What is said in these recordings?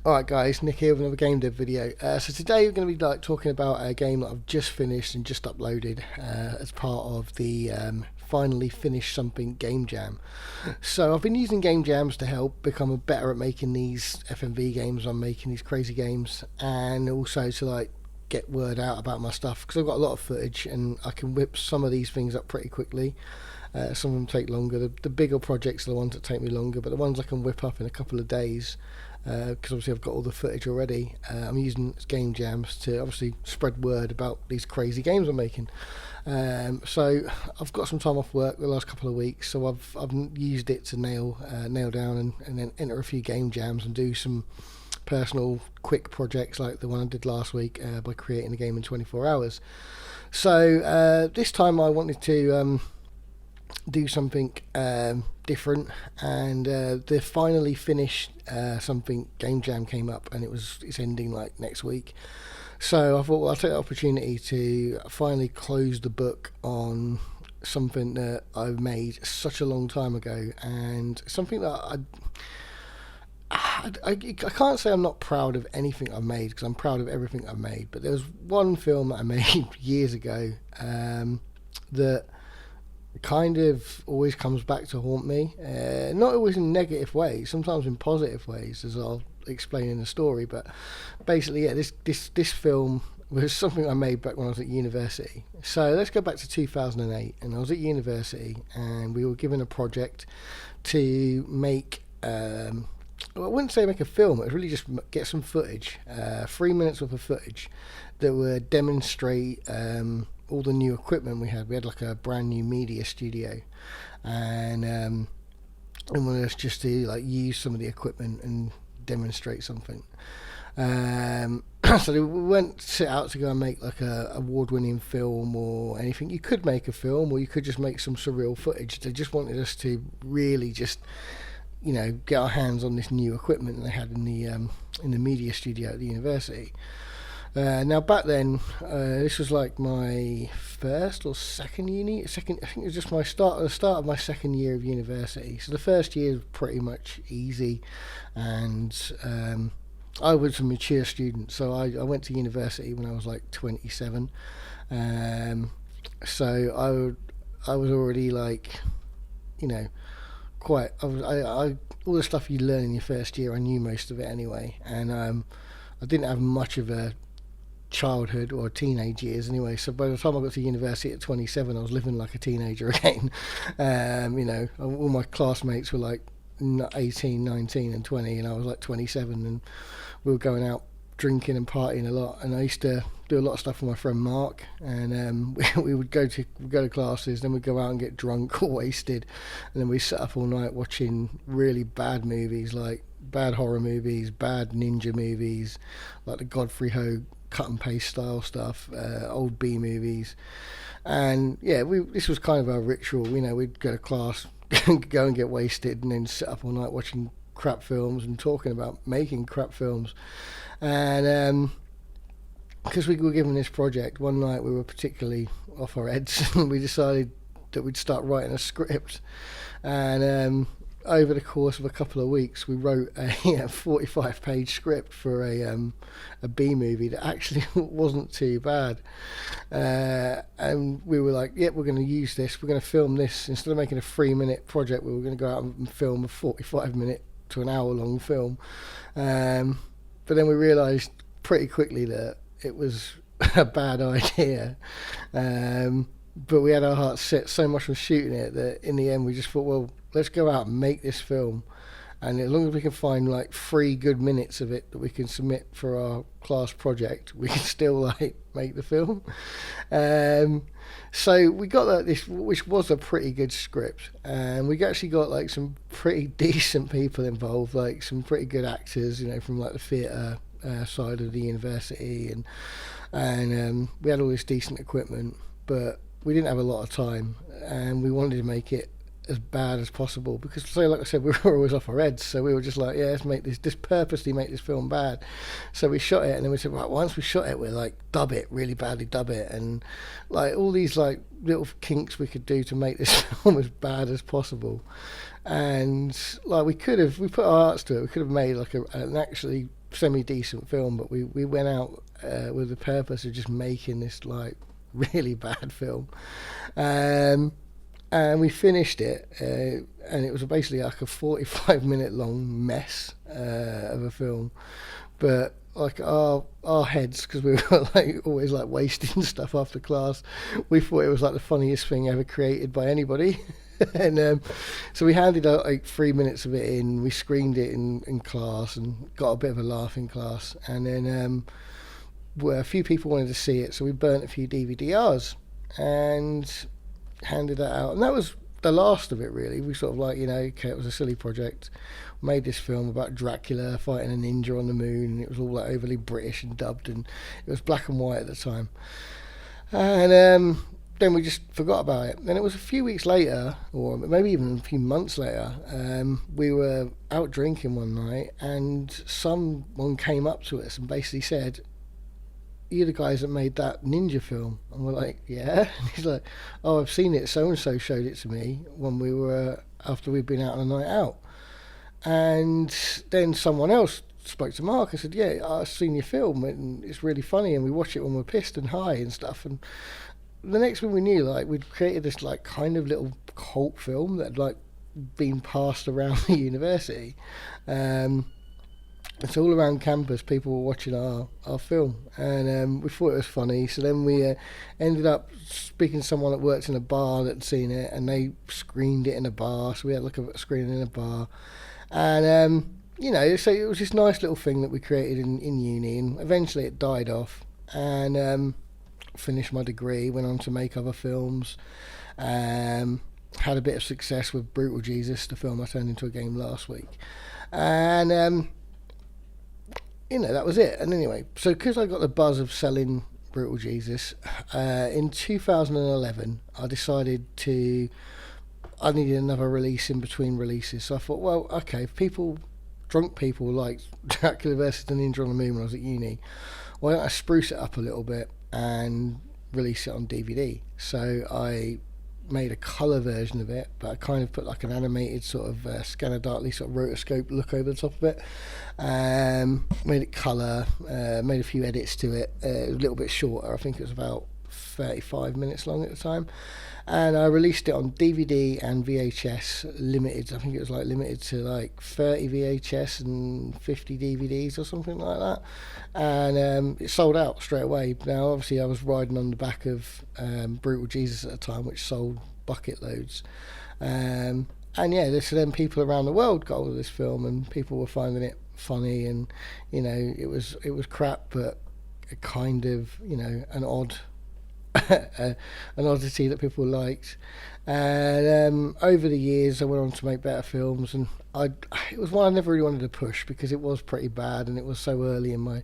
Alright guys, Nick here with another game dev video. So today we're going to be talking about a game that I've just finished and just uploaded as part of the finally finished something game jam. So I've been using game jams to help become better at making these FMV games I'm making, these crazy games, and also to get word out about my stuff, because I've got a lot of footage and I can whip some of these things up pretty quickly. Some of them take longer. The bigger projects are the ones that take me longer, but the ones I can whip up in a couple of days, because obviously I've got all the footage already. I'm using game jams to obviously spread word about these crazy games I'm making. So I've got some time off work the last couple of weeks, so I've used it to nail down and then enter a few game jams and do some personal quick projects like the one I did last week by creating a game in 24 hours. So this time I wanted to do something different, and the finally finished something game jam came up, and it's ending like next week. So I thought, well, I'll take the opportunity to finally close the book on something that I made such a long time ago, and something that I can't say I'm not proud of anything I've made, because I'm proud of everything I've made. But there was one film that I made years ago that kind of always comes back to haunt me. Not always in negative ways, sometimes in positive ways, as I'll explain in the story. But basically, yeah, this film was something I made back when I was at university. So let's go back to 2008, and I was at university, and we were given a project to make. Well, I wouldn't say make a film. It was really just get some footage, 3 minutes worth of footage that would demonstrate all the new equipment we had. We had like a brand new media studio, and wanted us just to use some of the equipment and demonstrate something. So we weren't set out to go and make like a award-winning film or anything. You could make a film, or you could just make some surreal footage. They just wanted us to really just get our hands on this new equipment that they had in the media studio at the university. Now back then, this was like my first or second uni. I think it was just the start of my second year of university. So the first year was pretty much easy, and I was a mature student, so I went to university when I was like 27. So I was already quite. All the stuff you learn in your first year, I knew most of it anyway, and I didn't have much of a childhood or teenage years anyway. So by the time I got to university at 27, I was living like a teenager again. All my classmates were like 18, 19 and 20, and I was like 27, and we were going out drinking and partying a lot. And I used to do a lot of stuff with my friend Mark, and we would go to classes, then we'd go out and get drunk or wasted, and then we sat up all night watching really bad movies, like bad horror movies, bad ninja movies, like the Godfrey Ho cut and paste style stuff, old B movies. And yeah, this was kind of our ritual. We'd go to class, go and get wasted, and then sit up all night watching crap films and talking about making crap films. And because we were given this project, one night we were particularly off our heads, and we decided that we'd start writing a script. And over the course of a couple of weeks, we wrote a 45-page script for a B movie that actually wasn't too bad. And we were like, yep, we're going to use this. We're going to film this. Instead of making a 3-minute project, we were going to go out and film a 45-minute to an hour-long film. But then we realised pretty quickly that it was a bad idea. But we had our hearts set so much on shooting it that in the end we just thought, well, let's go out and make this film, and as long as we can find like 3 good minutes of it that we can submit for our class project, we can still make the film. So we got this, which was a pretty good script, and we actually got some pretty decent people involved, like some pretty good actors, from the theatre side of the university, and we had all this decent equipment, but we didn't have a lot of time, and we wanted to make it as bad as possible, because like I said, we were always off our heads, so we were just like, yeah, let's make this purposely make this film bad. So we shot it, and then we said, right, once we shot it, we'll dub it really badly, and all these little kinks we could do to make this film as bad as possible. And we put our hearts to it. We could have made an actually semi-decent film, but we went out with the purpose of just making this like really bad film. And we finished it, and it was basically like a 45-minute long mess of a film. But like our heads, because we were like always like wasting stuff after class, we thought it was like the funniest thing ever created by anybody. And so we handed out like 3 minutes of it in. We screened it in class and got a bit of a laugh in class. And then a few people wanted to see it, so we burnt a few DVDs and handed that out. And that was the last of it, really. We sort of like, okay, it was a silly project. Made this film about Dracula fighting a ninja on the moon, and it was all like overly British and dubbed, and it was black and white at the time. And then we just forgot about it. Then it was a few weeks later, or maybe even a few months later, we were out drinking one night, and someone came up to us and basically said, "You're the guys that made that ninja film?" And we're like, "Yeah." And he's like, "Oh, I've seen it. So and so showed it to me when we were after we'd been out on a night out." And then someone else spoke to Mark and said, "Yeah, I've seen your film and it's really funny, and we watch it when we're pissed and high and stuff." And the next thing we knew, like, we'd created this like kind of little cult film that had like been passed around the university. It's all around campus. People were watching our film, and we thought it was funny. So then we ended up speaking to someone that worked in a bar that had seen it, and they screened it in a bar. So we had like a screening in a bar, and so it was this nice little thing that we created in uni, and eventually it died off. And finished my degree, went on to make other films. Had a bit of success with Brutal Jesus, the film I turned into a game last week, and that was it. And anyway, so because I got the buzz of selling Brutal Jesus, in 2011, I decided I needed another release in between releases. So I thought, well, okay, if drunk people like Dracula versus the Ninja on the Moon when I was at uni, why don't I spruce it up a little bit and release it on DVD? So I made a colour version of it, but I kind of put like an animated sort of Scanner Darkly sort of rotoscope look over the top of it. Made it colour, made a few edits to it. It was a little bit shorter. I think it was about 35 minutes long at the time. And I released it on DVD and VHS limited. I think it was like limited to like 30 VHS and 50 DVDs or something like that. And it sold out straight away. Now, obviously, I was riding on the back of Brutal Jesus at the time, which sold bucket loads. And yeah, so then people around the world got hold of this film, and people were finding it funny, and it was crap, but a kind of an odd. An oddity that people liked. And over the years I went on to make better films, and it was one I never really wanted to push because it was pretty bad and it was so early in my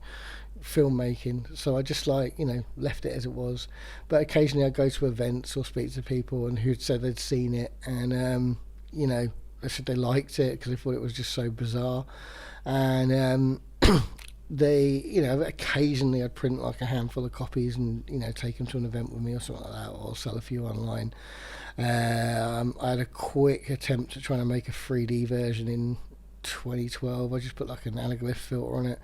filmmaking, so I just left it as it was. But occasionally I'd go to events or speak to people and who'd said they'd seen it, and they said they liked it because they thought it was just so bizarre. And they, occasionally I'd print like a handful of copies and, take them to an event with me or something like that, or sell a few online. I had a quick attempt at trying to make a 3D version in 2012. I just put like an anaglyph filter on it.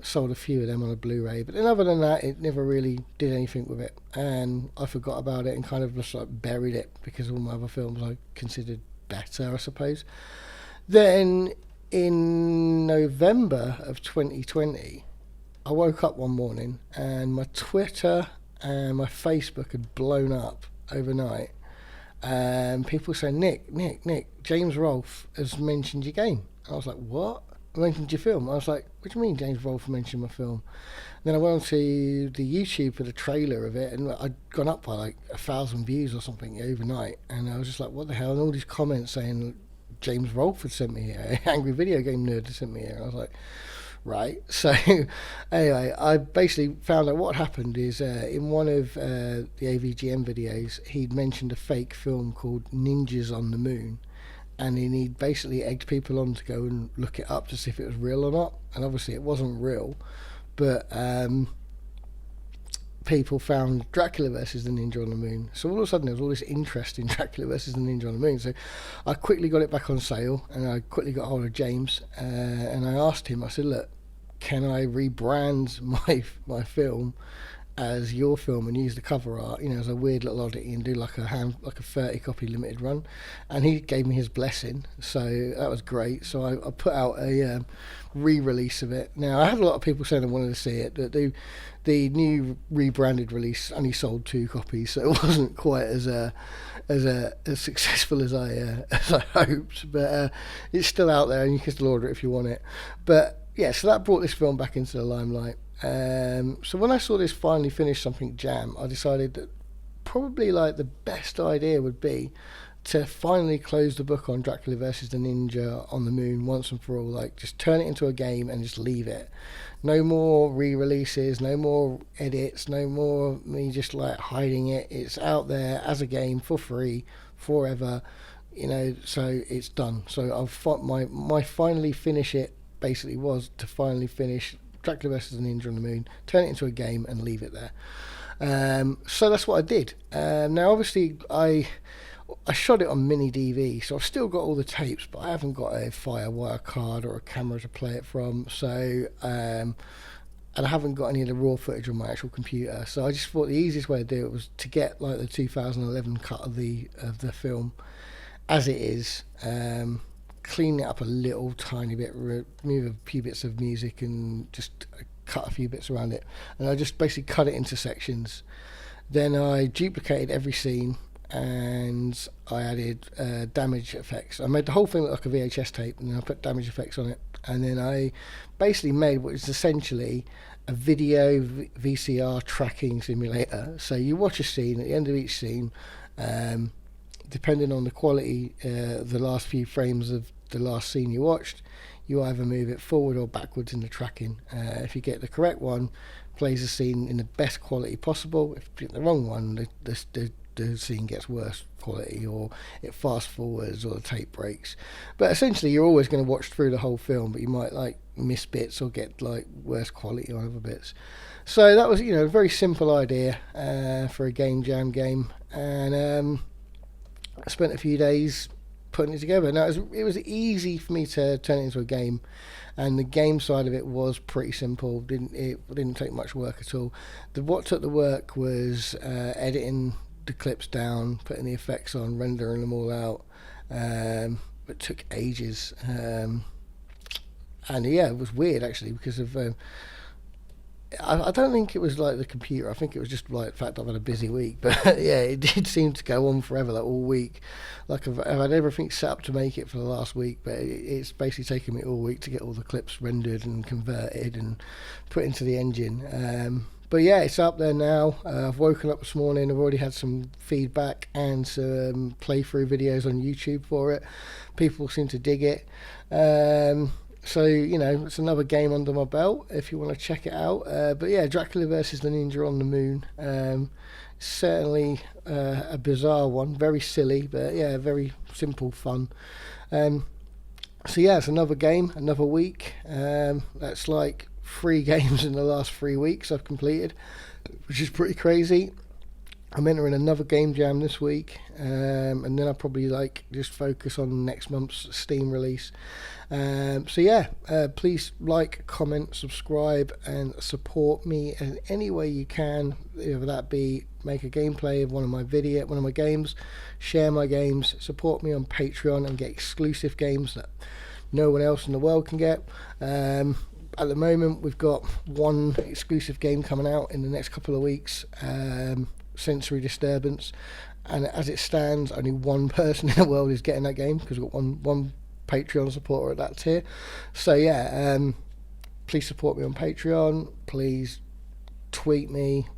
Sold a few of them on a Blu-ray, but then other than that, it never really did anything with it. And I forgot about it and kind of just like buried it because all my other films I considered better, I suppose. Then in November of 2020, I woke up one morning and my Twitter and my Facebook had blown up overnight. And people saying, Nick, James Rolfe has mentioned your game. I was like, what? Mentioned your film? I was like, what do you mean James Rolfe mentioned my film? And then I went on to the YouTube for the trailer of it, and I'd gone up by like 1,000 views or something overnight. And I was just like, what the hell? And all these comments saying James Rolfe had sent me here, Angry Video Game Nerd had sent me here. And I was like, right. So anyway, I basically found out what happened is in one of the AVGM videos, he'd mentioned a fake film called Ninjas on the Moon, and then he'd basically egged people on to go and look it up to see if it was real or not. And obviously it wasn't real, but people found Dracula versus the Ninja on the Moon. So all of a sudden there was all this interest in Dracula versus the Ninja on the Moon. So I quickly got it back on sale, and I quickly got hold of James, and I asked him, I said, look, can I rebrand my film as your film and use the cover art, as a weird little oddity, and do like a 30 copy limited run. And he gave me his blessing, so that was great. So I put out a re-release of it. Now I had a lot of people saying they wanted to see it, but the new rebranded release only sold 2 copies, so it wasn't quite as successful as I hoped. But it's still out there, and you can still order it if you want it. But yeah, so that brought this film back into the limelight. So when I saw this finally finished something jam, I decided that probably like the best idea would be to finally close the book on Dracula versus the Ninja on the Moon once and for all. Like, just turn it into a game and just leave it. No more re-releases, no more edits, no more me just like hiding it. It's out there as a game for free forever, so it's done. So my finally finish it basically was to finally finish Dracula vs. the Ninja on the Moon, turn it into a game and leave it there. So that's what I did. Now obviously I shot it on mini DV, so I've still got all the tapes, but I haven't got a Firewire card or a camera to play it from. So and I haven't got any of the raw footage on my actual computer. So I just thought the easiest way to do it was to get like the 2011 cut of the film as it is. Clean it up a little tiny bit, remove a few bits of music and just cut a few bits around it, and I just basically cut it into sections. Then I duplicated every scene and I added damage effects. I made the whole thing look like a VHS tape, and then I put damage effects on it, and then I basically made what is essentially a video VCR tracking simulator. So you watch a scene, at the end of each scene, depending on the quality, the last few frames of the last scene you watched, you either move it forward or backwards in the tracking. If you get the correct one, plays the scene in the best quality possible. If you get the wrong one, the scene gets worse quality, or it fast forwards, or the tape breaks. But essentially you're always going to watch through the whole film, but you might like miss bits or get like worse quality on other bits. So that was a very simple idea for a game jam game, and I spent a few days putting it together. Now it was easy for me to turn it into a game, and the game side of it was pretty simple. It didn't take much work at all. What took the work was editing the clips down, putting the effects on, rendering them all out. It took ages, and yeah, it was weird actually, because of I don't think it was like the computer. I think it was just like the fact I've had a busy week. But yeah, it did seem to go on forever, like all week. Like I've had everything set up to make it for the last week, but it's basically taken me all week to get all the clips rendered and converted and put into the engine. But yeah, it's up there now. I've woken up this morning. I've already had some feedback and some playthrough videos on YouTube for it. People seem to dig it. So, it's another game under my belt if you want to check it out. But yeah, Dracula versus the Ninja on the Moon. Certainly a bizarre one, very silly, but yeah, very simple fun. So yeah, it's another game, another week. That's like 3 games in the last 3 weeks I've completed, which is pretty crazy. I'm entering another game jam this week, and then I'll probably just focus on next month's Steam release. So yeah, please like, comment, subscribe, and support me in any way you can. Whether that be make a gameplay of one of my games, share my games, support me on Patreon and get exclusive games that no one else in the world can get. At the moment, we've got one exclusive game coming out in the next couple of weeks. Sensory Disturbance, and as it stands, only one person in the world is getting that game, because we've got one Patreon supporter at that tier. So yeah, please support me on Patreon, please tweet me,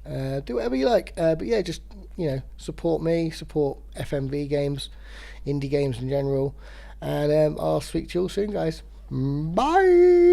do whatever you like, but yeah, just support me, support FMV games, indie games in general, and I'll speak to you all soon, guys. Bye.